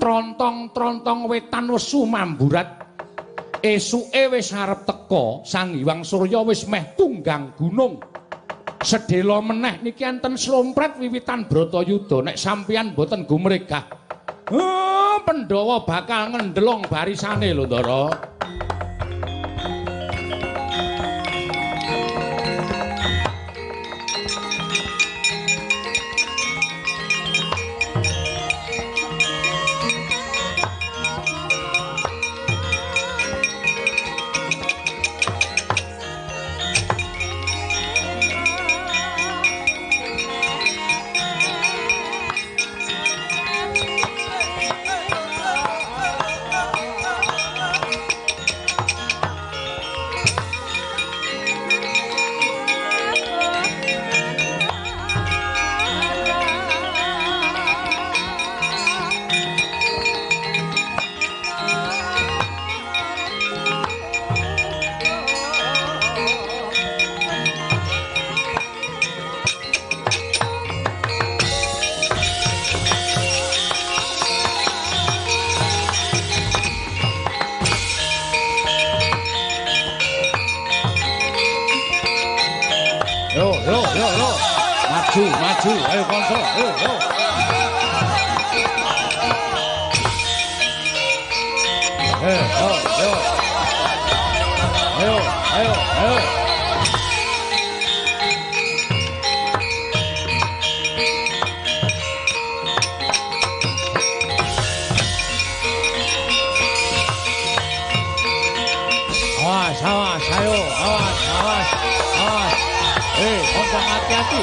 trontong-trontong wetan wis sumamburat. Esuke wis arep teka, Sang Hyang Surya wis meh tunggang gunung. Sedhela meneh niki enten slompret wiwitan Bratayuda nek sampeyan boten gumregah. Pandhawa bakal ngendelong barisane lho, Ndara. Maju, ayo konco, ayo. Ayo. Awas, ayo, awas. Konco hati-hati.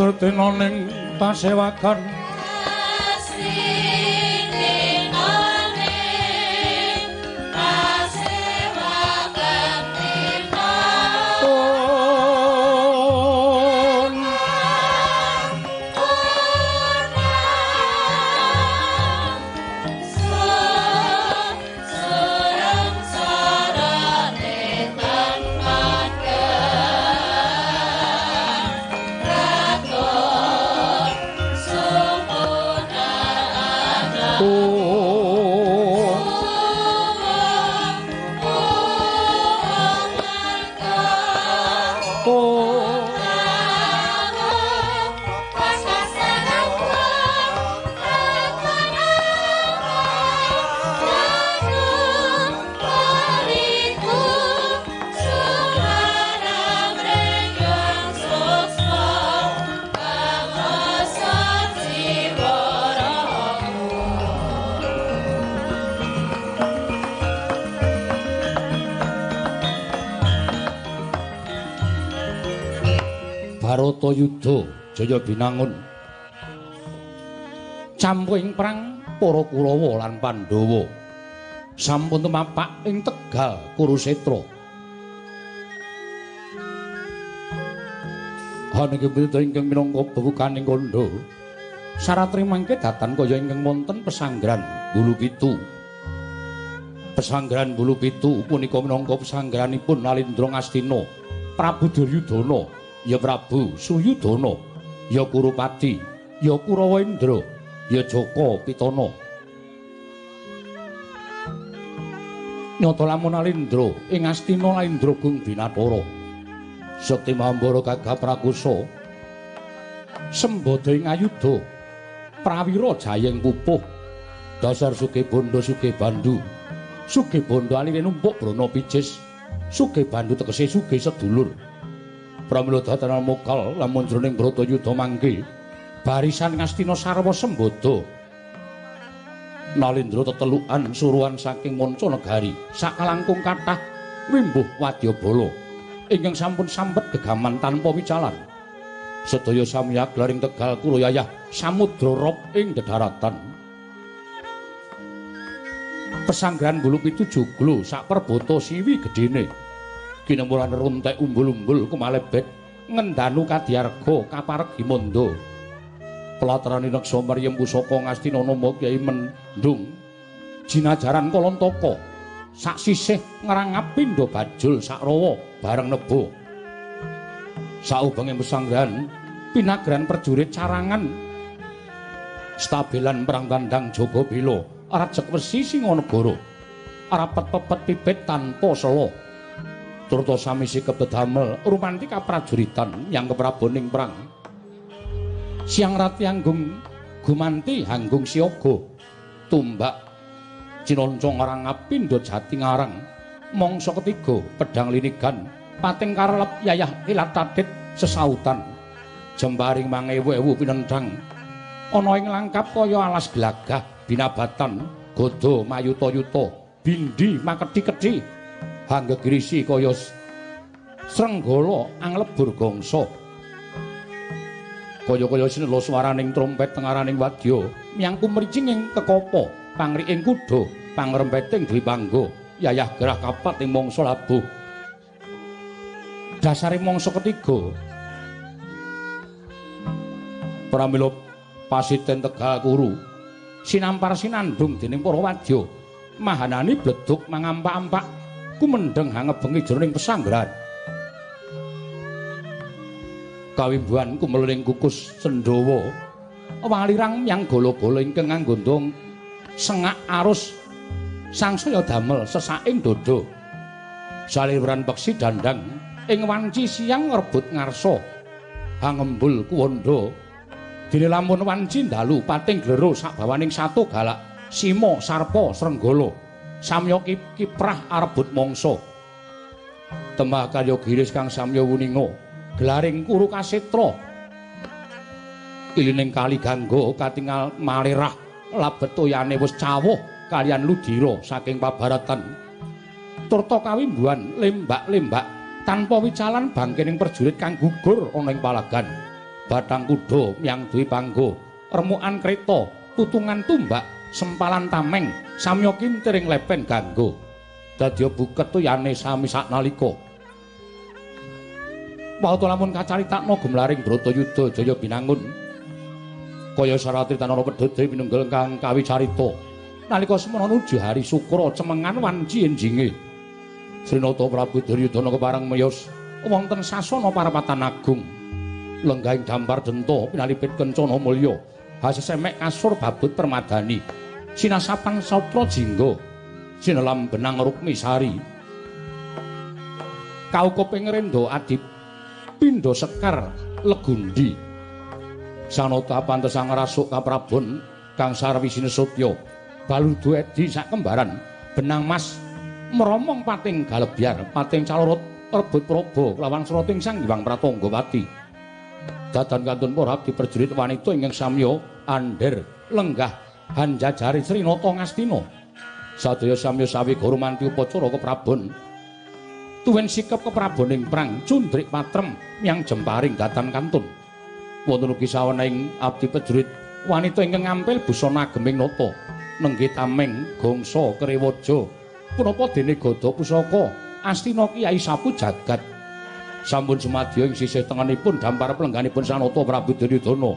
Turtina ning pasewakan Baratayuda jaya binangun campuring perang para Kurawa lan Pandhawa sampun tumapak ing Tegal Kurusetra. Haniki pita ingkang minangka bebukaning kandha saratri mangke datan kaya ingkang wonten pesanggrahan Bulupitu. Pesanggrahan Bulupitu punika minangka pesanggrahanipun Nalindra Ngastina, Prabu Duryudana, ya Prabu Suyudana, ya Kurupati, ya Kurawendra, ya Jaka Pitana. Nyata lamun Nalindra ing Astina Nalindra gung Binathara. Sekti Mahambara gagah prakusa. Sembada ing ayuda. Prawira jayeng pupuh. Dasar sugih bondo sugih bandu. Sugih bondo alire numpuk brana pijes. Sugih bandu tegese sugih sedulur. Pramila datan mokal lamun jroning Bratayuda mangke barisan Ngastina sarwa sembada Nalindra tetelukan suruhan saking manca negari sakalangkung kathah wimbuh wadyabala ingkang sampun sambet gegaman tanpa wicalan sedaya samya glaring Tegal Kuruyayah samudra rop ing dedharatan pesanggrahan Bulupitu joglo sak perbata siwi gedene kinemulan runtek umbul-umbul kumalebet ngendanu kadyarga kaparegi manda pelatrani neksa Maryam pusaka Ngastina Nama Kyai Mendung jinajaran Kalantaka sak sisih ngrangap pindha bajul sak rawa bareng nebo saubenging pesanggrahan pinagran prajurit carangan stabilan perang tandang Jagabela rajek wesi Singanegara arapet pepet pipit tanpa sela turta sami sikep dedamel rumanti kaprajuritan yang kepraboning perang siang rati anggung gumanti hanggung siaga tumbak cinonco ngrangap pindha jati ngarang mangsa ketiga pedhang linigan pating karelep yayah kilat tadit sesautan jembaring mangewu-ewu pinendhang ana ing langkap kaya alas glagah binabatan godo mayuta-yuta bindi makedhi-kedhi hanggegrisi kaya srenggala anglebur gongso kaya-kaya sinela swaraning trompet tengaraning wadya miyangku mricing ing kekapa pangriking kuda pangrempeting dwi pangga yayah gerah kapat ing mangsa labuh dasaring mangsa ketiga pramila pasiten Tegal Kuru sinampar sinandung dening para wadya mahanani bledug mangampak-ampak kumendeng hangebengi jroning pesanggrahan kawimbuhan kumeling kukus Sendhawa walirang yang gala-gala ingkang nganggo ndong sengak arus sangsaya damel sesaking dada saliran peksi dandang ing wanci siang ngrebut ngarsa hangembul kuwanda dene lamun wanci dalu pating glero sabawaning sato galak sima sarpa srenggala samya kiprah arebut mangsa tembah karya giris kang samya wuninga gelaring kuru kasetra ilining kali Gangga katingal malirah labet toyane wis cawuh kaliyan ludira saking pabaratan turta kawimbuhan lembak-lembak tanpa wicalan bangkening perjurit kang gugur ana ing palagan bathang kuda yang duwe panggo remukan kreta tutungan tumbak sempalan tameng samya kintiring lepen Gangga dadi buket toyane sami saknalika Pauta lamun kacaritakna gumlaring Bratayuda Jaya binangun kaya sarati tanara pedhot pinunggal kang kawicarita nalika semana nuju hari Sukra cemengan wanci enjinge Srinata Prabu Duryudana kepareng miyos wonten sasana parapatan agung lenggahing dampar denta pinalipit kencana mulya hasesemek kasur babut permadani sinasapan satra jingga sinelam benang rukmi sari kaukuping renda adip pindha sekar legundi sanata pantesang rasuk kaprabon kang sarwisine sutya baludu edi sak kembaran benang mas meromong pating galebyar pating calorot rebut praba lawan surating Sang Hyang Pratanggawati dadan kantun para abdi prajurit wanita ingkang samya andher lenggah hanjajari Srinata Ngastina sadaya samya sawigara manti upacara keprabon tuwin sikap kepraboning prang cundrik patrem yang jemparing datan kantun wonten ugi sawening abdi prajurit wanita ingkang ngampil busana ageming nata nenggih tameng gongsa krewaja punapa dene gada pusaka Astina Kyai Sapu Jagat sampun sumadya ing sisih tengenipun dampar plengganipun Sanata Prabu Duryudana